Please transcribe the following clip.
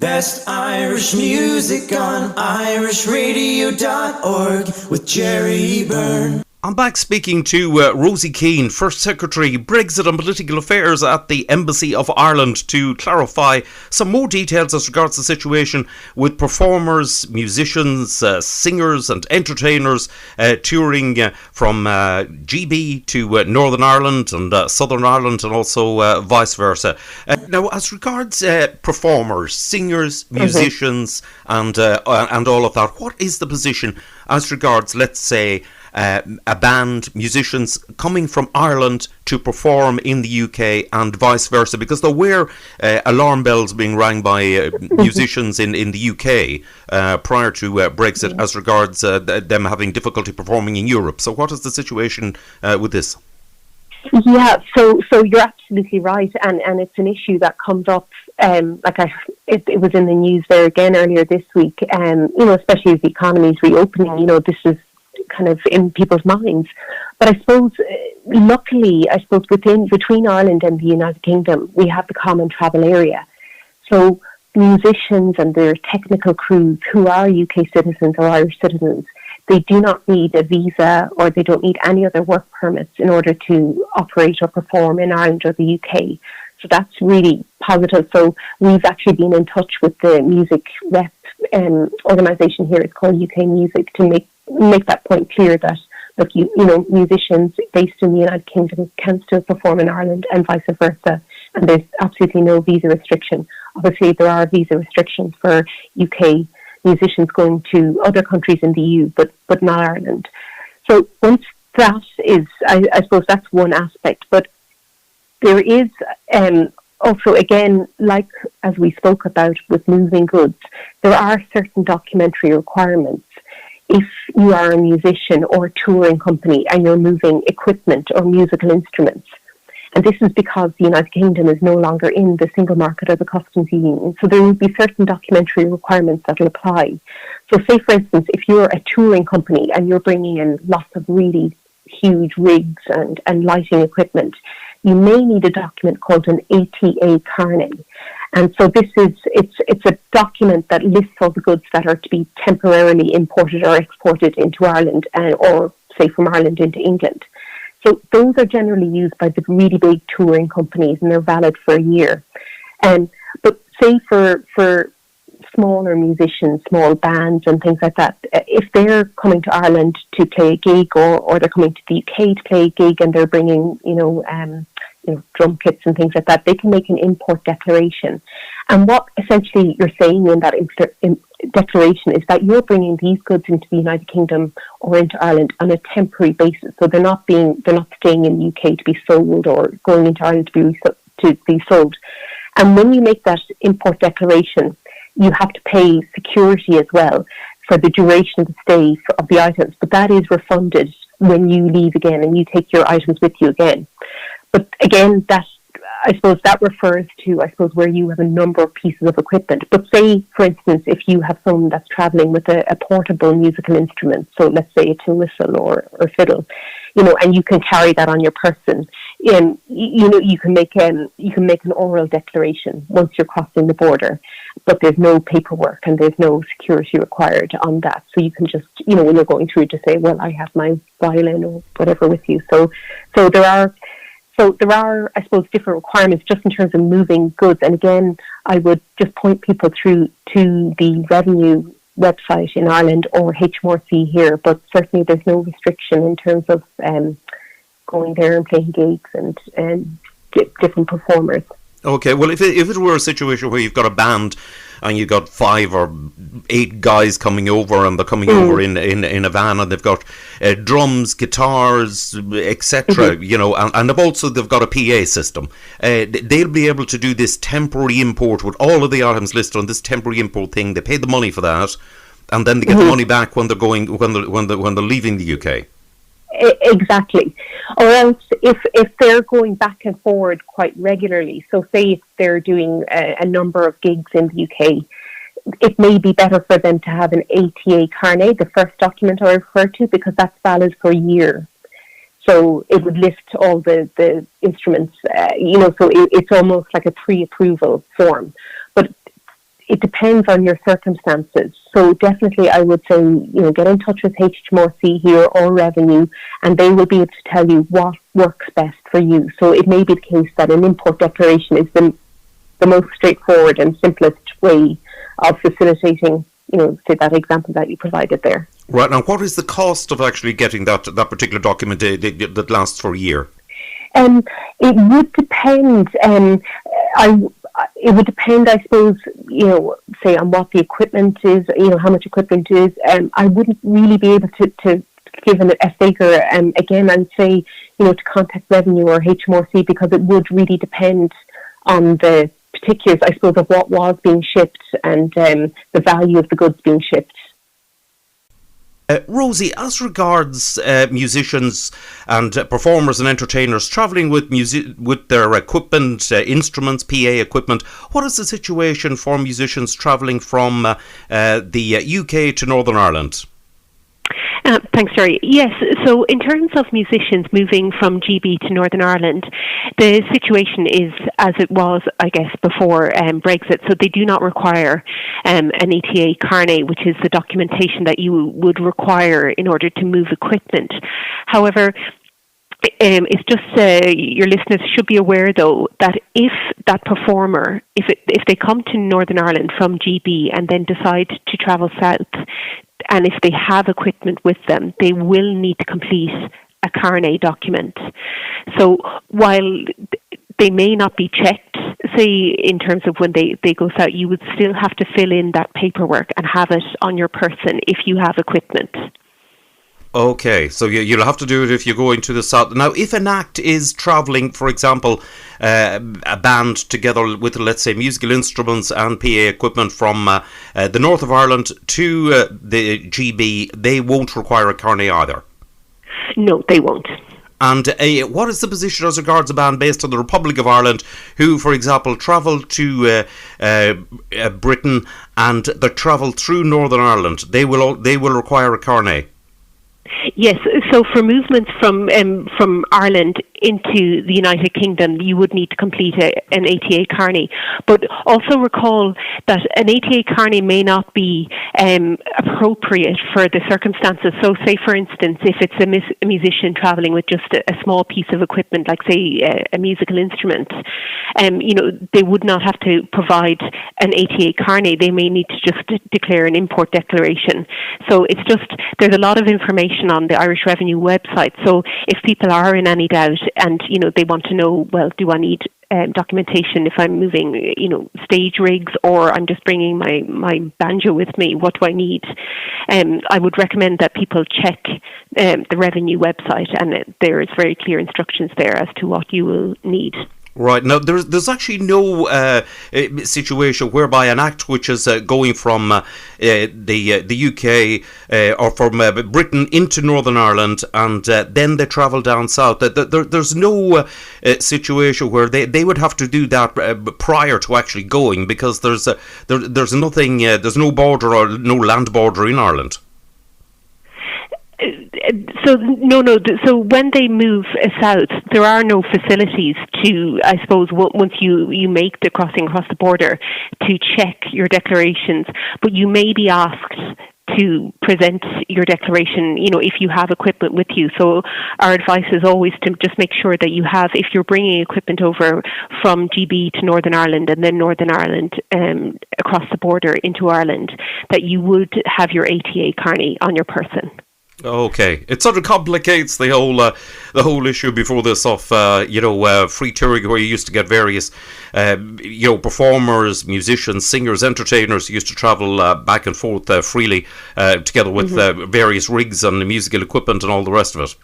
Best Irish music on irishradio.org with Jerry Byrne. I'm back speaking to Rosie Keane, First Secretary, Brexit and Political Affairs at the Embassy of Ireland, to clarify some more details as regards the situation with performers, musicians, singers and entertainers touring from GB to Northern Ireland and Southern Ireland, and also vice versa. Now, as regards performers, singers, musicians and all of that, what is the position as regards, let's say, a band, musicians coming from Ireland to perform in the UK and vice versa? Because there were alarm bells being rang by musicians in the UK prior to Brexit as regards them having difficulty performing in Europe. So what is the situation with this? Yeah, so you're absolutely right, and it's an issue that comes up. It was in the news there again earlier this week. Especially as the economy is reopening, this is kind of in people's minds. But I suppose, luckily, between Ireland and the United Kingdom, we have the common travel area. So musicians and their technical crews who are UK citizens or Irish citizens, they do not need a visa or they don't need any other work permits in order to operate or perform in Ireland or the UK. So that's really positive. So we've actually been in touch with the music rep organisation here. It's called UK Music, to make that point clear that, look, musicians based in the United Kingdom can still perform in Ireland and vice versa, and there's absolutely no visa restriction. Obviously, there are visa restrictions for UK musicians going to other countries in the EU, but not Ireland. So once that is, I suppose that's one aspect, but there is also, again, like as we spoke about with moving goods, there are certain documentary requirements. If you are a musician or a touring company and you're moving equipment or musical instruments, and this is because the United Kingdom is no longer in the single market or the customs union, so there will be certain documentary requirements that will apply. So say, for instance, if you're a touring company and you're bringing in lots of really huge rigs and lighting equipment, you may need a document called an ATA carnet. And so it's a document that lists all the goods that are to be temporarily imported or exported into Ireland, or say from Ireland into England. So those are generally used by the really big touring companies, and they're valid for a year. But say for smaller musicians, small bands and things like that, if they're coming to Ireland to play a gig, or they're coming to the UK to play a gig and they're bringing, drum kits and things like that, they can make an import declaration. And what essentially you're saying in that declaration is that you're bringing these goods into the United Kingdom or into Ireland on a temporary basis. So they're not staying in the UK to be sold or going into Ireland to be sold. And when you make that import declaration, you have to pay security as well for the duration of the stay of the items. But that is refunded when you leave again and you take your items with you again. But again, I suppose that refers to, where you have a number of pieces of equipment. But say, for instance, if you have someone that's travelling with a portable musical instrument, so let's say a tin whistle or fiddle, and you can carry that on your person, you can make an oral declaration once you're crossing the border, but there's no paperwork and there's no security required on that. So you can just, when you're going through, to say, well, I have my violin or whatever with you. So there are, I suppose, different requirements just in terms of moving goods. And again, I would just point people through to the revenue website in Ireland or HMRC here, but certainly there's no restriction in terms of going there and playing gigs and different performers. Okay, well, if it were a situation where you've got a band and you've got 5 or 8 guys coming over, and they're coming over in a van, and they've got drums, guitars, etc., and they've got a PA system, they'll be able to do this temporary import with all of the items listed on this temporary import thing. They pay the money for that, and then they get the money back when they're leaving the UK. Exactly. Or else, if they're going back and forward quite regularly, so say if they're doing a number of gigs in the UK, it may be better for them to have an ATA carnet, the first document I referred to, because that's valid for a year. So it would list all the instruments, so it's almost like a pre-approval form. But it depends on your circumstances. So definitely I would say, get in touch with HMRC here or Revenue, and they will be able to tell you what works best for you. So it may be the case that an import declaration is the most straightforward and simplest way of facilitating, say that example that you provided there. Right. Now, what is the cost of actually getting that particular document that lasts for a year? It would depend. It would depend, I suppose, say on what the equipment is, how much equipment is. I wouldn't really be able to give a figure. Again, I would say, to contact Revenue or HMRC, because it would really depend on the particulars, I suppose, of what was being shipped and the value of the goods being shipped. Rosie, as regards musicians and performers and entertainers travelling with their equipment, instruments, PA equipment, what is the situation for musicians travelling from the UK to Northern Ireland? Thanks, Jerry. Yes, so in terms of musicians moving from GB to Northern Ireland, the situation is as it was, I guess, before Brexit. So they do not require an ETA carnet, which is the documentation that you would require in order to move equipment. However, it's just your listeners should be aware, though, that if that performer, if they come to Northern Ireland from GB and then decide to travel south, and if they have equipment with them, they will need to complete a carnet document. So while they may not be checked, say in terms of when they go south, you would still have to fill in that paperwork and have it on your person if you have equipment. Okay, so you'll have to do it if you're going to the south. Now, if an act is travelling, for example, a band together with, let's say, musical instruments and PA equipment from the north of Ireland to the GB, they won't require a carnet either? No, they won't. And what is the position as regards a band based on the Republic of Ireland who, for example, travel to Britain and they travel through Northern Ireland? They will require a carnet? Yes, so for movements from Ireland into the United Kingdom, you would need to complete an ATA carnet. But also recall that an ATA carnet may not be appropriate for the circumstances. So say, for instance, if it's a musician travelling with just a small piece of equipment, like say a musical instrument, they would not have to provide an ATA carnet. They may need to just declare an import declaration. So it's just, there's a lot of information on the Irish Revenue website. So if people are in any doubt and, they want to know, well, do I need documentation if I'm moving, stage rigs, or I'm just bringing my banjo with me, what do I need? I would recommend that people check the Revenue website, and there is very clear instructions there as to what you will need. Right. Now, there's actually no situation whereby an act which is going from the UK or from Britain into Northern Ireland and then they travel down south. There's no situation where they would have to do that prior to actually going, because there's nothing, there's no border or no land border in Ireland. So when they move south, there are no facilities to, I suppose, once you make the crossing across the border, to check your declarations. But you may be asked to present your declaration, if you have equipment with you. So our advice is always to just make sure that you have, if you're bringing equipment over from GB to Northern Ireland and then Northern Ireland across the border into Ireland, that you would have your ATA carnet on your person. Okay, it sort of complicates the whole issue before this of free touring, where you used to get various performers, musicians, singers, entertainers used to travel back and forth freely together with various rigs and musical equipment and all the rest of it.